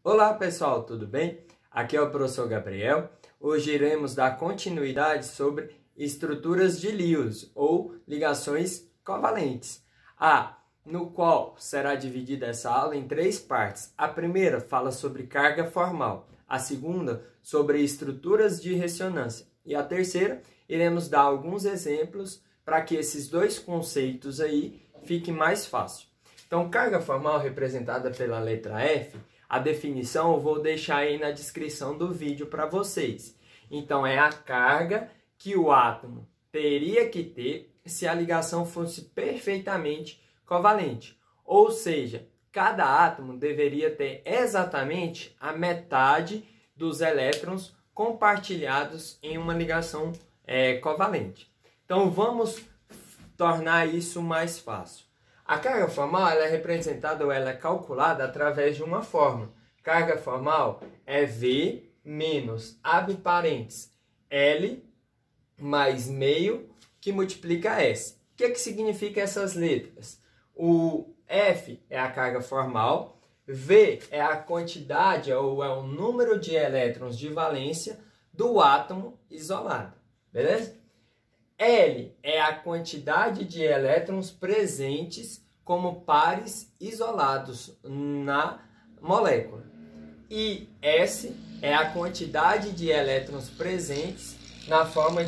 Olá pessoal, tudo bem? Aqui é o professor Gabriel. Hoje iremos dar continuidade sobre estruturas de Lewis ou ligações covalentes, no qual será dividida essa aula em três partes. A primeira fala sobre carga formal, a segunda sobre estruturas de ressonância e a terceira iremos dar alguns exemplos para que esses dois conceitos aí fiquem mais fácil. Então, carga formal representada pela letra F, a definição eu vou deixar aí na descrição do vídeo para vocês. Então, é a carga que o átomo teria que ter se a ligação fosse perfeitamente covalente. Ou seja, cada átomo deveria ter exatamente a metade dos elétrons compartilhados em uma ligação covalente. Então, vamos tornar isso mais fácil. A carga formal ela é representada ou ela é calculada através de uma fórmula. Carga formal é V menos, abre parênteses, L mais meio que multiplica S. O que significa essas letras? O F é a carga formal, V é a quantidade ou é o número de elétrons de valência do átomo isolado, beleza? L é a quantidade de elétrons presentes como pares isolados na molécula. E S é a quantidade de elétrons presentes na forma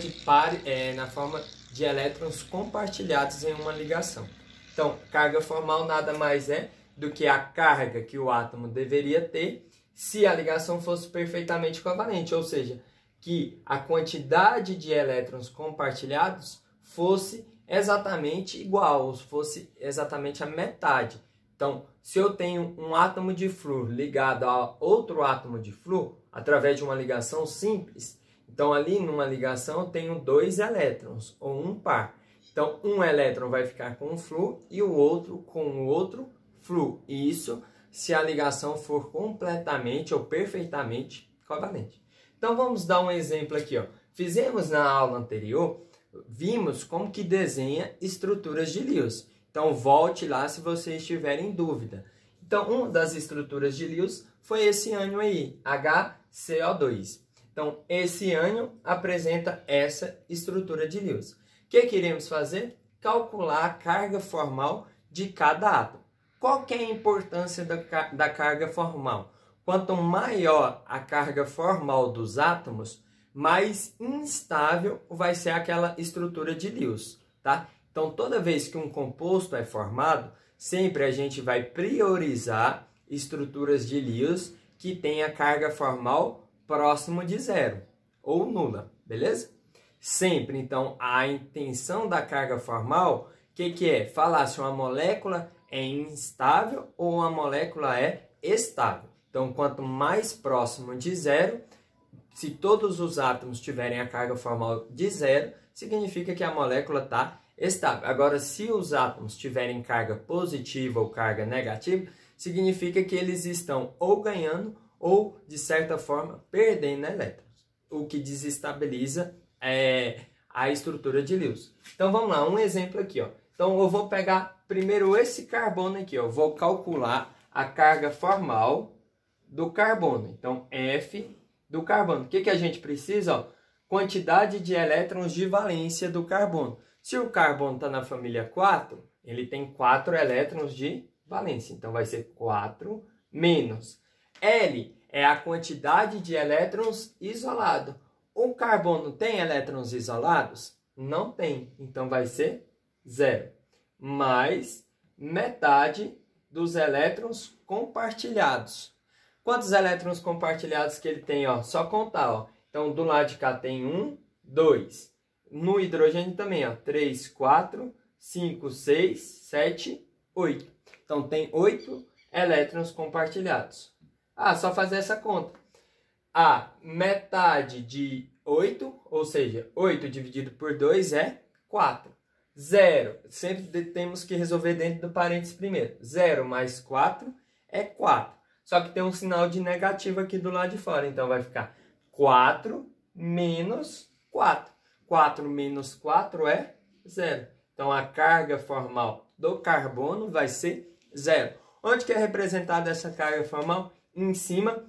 de elétrons compartilhados em uma ligação. Então, carga formal nada mais é do que a carga que o átomo deveria ter se a ligação fosse perfeitamente covalente, ou seja, que a quantidade de elétrons compartilhados fosse exatamente igual, fosse exatamente a metade. Então, se eu tenho um átomo de flúor ligado a outro átomo de flúor, através de uma ligação simples, então ali numa ligação eu tenho dois elétrons, ou um par. Então, um elétron vai ficar com um flúor e o outro com o outro flúor. Isso se a ligação for completamente ou perfeitamente covalente. Então, vamos dar um exemplo aqui. Fizemos na aula anterior, vimos como que desenha estruturas de Lewis. Então, volte lá se vocês tiverem dúvida. Então, uma das estruturas de Lewis foi esse ânion aí, HCO2. Então, esse ânion apresenta essa estrutura de Lewis. O que iremos fazer? Calcular a carga formal de cada átomo. Qual que é a importância da carga formal? Quanto maior a carga formal dos átomos, mais instável vai ser aquela estrutura de Lewis, tá? Então, toda vez que um composto é formado, sempre a gente vai priorizar estruturas de Lewis que tenha carga formal próximo de zero ou nula, beleza? Sempre, então, a intenção da carga formal, o que é? Falar se uma molécula é instável ou uma molécula é estável. Então, quanto mais próximo de zero, se todos os átomos tiverem a carga formal de zero, significa que a molécula está estável. Agora, se os átomos tiverem carga positiva ou carga negativa, significa que eles estão ou ganhando ou, de certa forma, perdendo elétrons, o que desestabiliza a estrutura de Lewis. Então, vamos lá, um exemplo aqui. Então, eu vou pegar primeiro esse carbono aqui. Vou calcular a carga formal do carbono. Então, F do carbono. O que a gente precisa? Quantidade de elétrons de valência do carbono. Se o carbono está na família 4, ele tem 4 elétrons de valência. Então, vai ser 4 menos. L é a quantidade de elétrons isolado. O carbono tem elétrons isolados? Não tem. Então, vai ser 0. Mais metade dos elétrons compartilhados. Quantos elétrons compartilhados que ele tem? Só contar. Então, do lado de cá tem 1, 2. No hidrogênio também, 3, 4, 5, 6, 7, 8. Então, tem 8 elétrons compartilhados. Só fazer essa conta. A metade de 8, ou seja, 8 dividido por 2 é 4. 0, sempre temos que resolver dentro do parênteses primeiro. 0 mais 4 é 4. Só que tem um sinal de negativo aqui do lado de fora. Então, vai ficar 4 menos 4. 4 menos 4 é 0. Então, a carga formal do carbono vai ser 0. Onde que é representada essa carga formal? em cima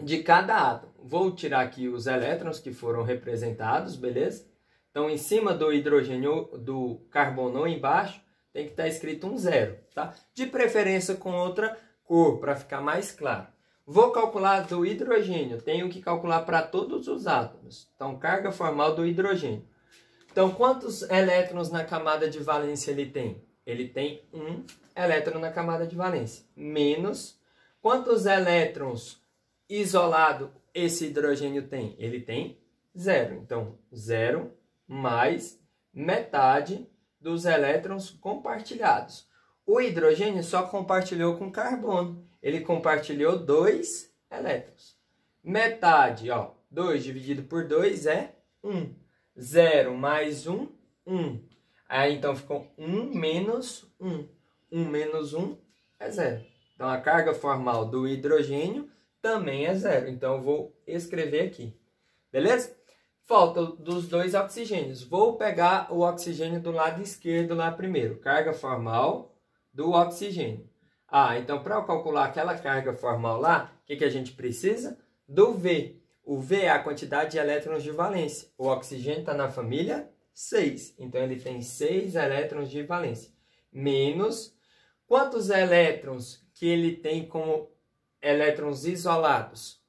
de cada átomo. Vou tirar aqui os elétrons que foram representados, beleza? Então, em cima do hidrogênio, do carbono embaixo, tem que estar escrito um 0, tá? De preferência com outra cor, para ficar mais claro. Vou calcular do hidrogênio, tenho que calcular para todos os átomos. Então, carga formal do hidrogênio. Então, quantos elétrons na camada de valência ele tem? Ele tem um elétron na camada de valência. Menos, quantos elétrons isolado esse hidrogênio tem? Ele tem 0. Então, 0 mais metade dos elétrons compartilhados. O hidrogênio só compartilhou com carbono. Ele compartilhou 2 elétrons. Metade, ó, 2 dividido por 2 é 1. 0 mais 1, 1. Aí, então, ficou 1 menos 1. 1 menos 1 é 0. Então, a carga formal do hidrogênio também é 0. Então, eu vou escrever aqui. Beleza? Falta dos 2 oxigênios. Vou pegar o oxigênio do lado esquerdo lá primeiro. Carga formal do oxigênio. Então, para eu calcular aquela carga formal lá, o que a gente precisa? Do V. O V é a quantidade de elétrons de valência. O oxigênio está na família 6. Então, ele tem 6 elétrons de valência. Menos quantos elétrons que ele tem como elétrons isolados?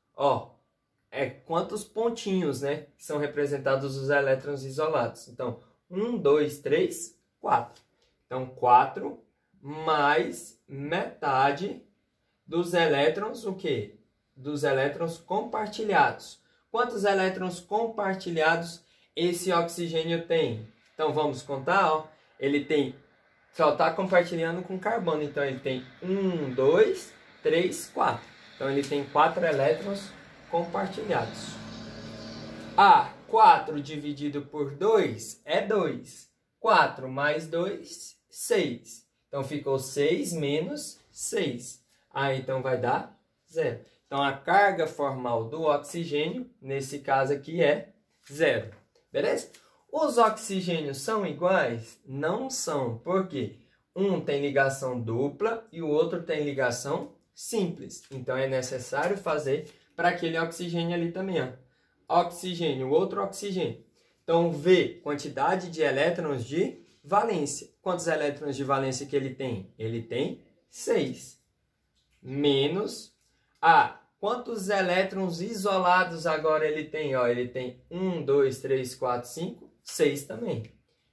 Quantos pontinhos, né? Que são representados os elétrons isolados. Então, 1, 2, 3, 4. Então, 4 mais metade dos elétrons, o quê? Dos elétrons compartilhados. Quantos elétrons compartilhados esse oxigênio tem? Então, vamos contar, Ele tem, só está compartilhando com carbono. Então, ele tem 1, 2, 3, 4. Então, ele tem 4 elétrons compartilhados. 4 dividido por 2 é 2. 4 mais 2, 6. Então, ficou 6 menos 6. Então, vai dar 0. Então, a carga formal do oxigênio, nesse caso aqui, é 0. Beleza? Os oxigênios são iguais? Não são. Por quê? Um tem ligação dupla e o outro tem ligação simples. Então, é necessário fazer para aquele oxigênio ali também. Oxigênio, outro oxigênio. Então, V, quantidade de elétrons de valência. Quantos elétrons de valência que ele tem? Ele tem 6. Menos quantos elétrons isolados agora ele tem? Ele tem 1, 2, 3, 4, 5, 6 também.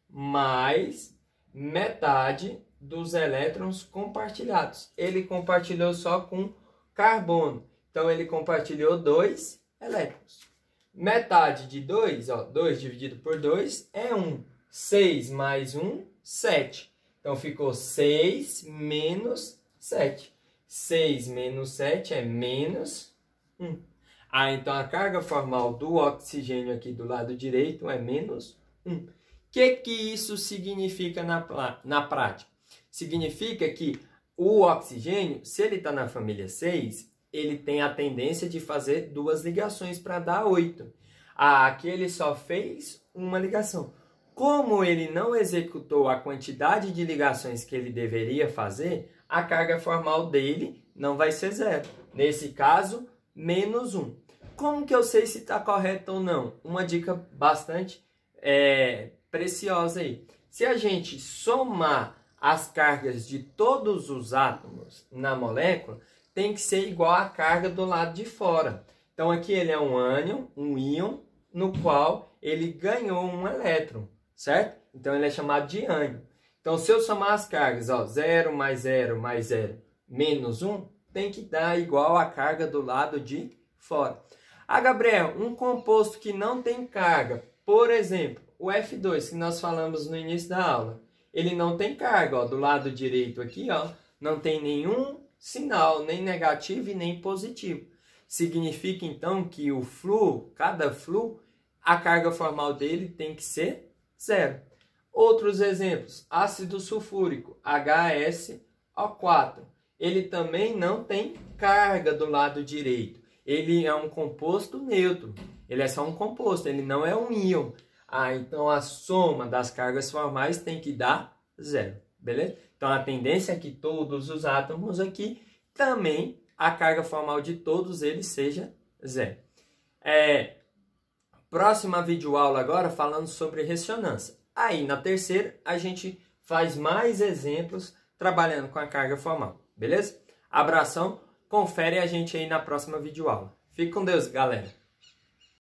Mais metade dos elétrons compartilhados. Ele compartilhou só com carbono. Então, ele compartilhou 2 elétrons. Metade de 2, 2 dividido por 2 é 1. 6 mais 1, 7. Então, ficou 6 menos 7. 6 menos 7 é menos 1. Então, a carga formal do oxigênio aqui do lado direito é menos 1. O que isso significa na prática? Significa que o oxigênio, se ele está na família 6, ele tem a tendência de fazer 2 ligações para dar 8. Aqui ele só fez uma ligação. Como ele não executou a quantidade de ligações que ele deveria fazer, a carga formal dele não vai ser 0. Nesse caso, menos 1. Como que eu sei se está correto ou não? Uma dica bastante preciosa aí. Se a gente somar as cargas de todos os átomos na molécula, tem que ser igual à carga do lado de fora. Então, aqui ele é um ânion, um íon, no qual ele ganhou um elétron, certo? Então, ele é chamado de ânion. Então, se eu somar as cargas, 0 mais 0 mais 0 menos 1, tem que dar igual à carga do lado de fora. Gabriel, um composto que não tem carga, por exemplo, o F2, que nós falamos no início da aula, ele não tem carga, do lado direito aqui, não tem nenhum sinal, nem negativo e nem positivo. Significa, então, que o flúor, cada flúor, a carga formal dele tem que ser 0. Outros exemplos, ácido sulfúrico, HSO4. Ele também não tem carga do lado direito. Ele é um composto neutro. Ele é só um composto, ele não é um íon. Então a soma das cargas formais tem que dar 0, beleza? Então a tendência é que todos os átomos aqui também a carga formal de todos eles seja zero. Próxima videoaula agora falando sobre ressonância. Aí na terceira a gente faz mais exemplos trabalhando com a carga formal, beleza? Abração, confere a gente aí na próxima videoaula. Fique com Deus, galera!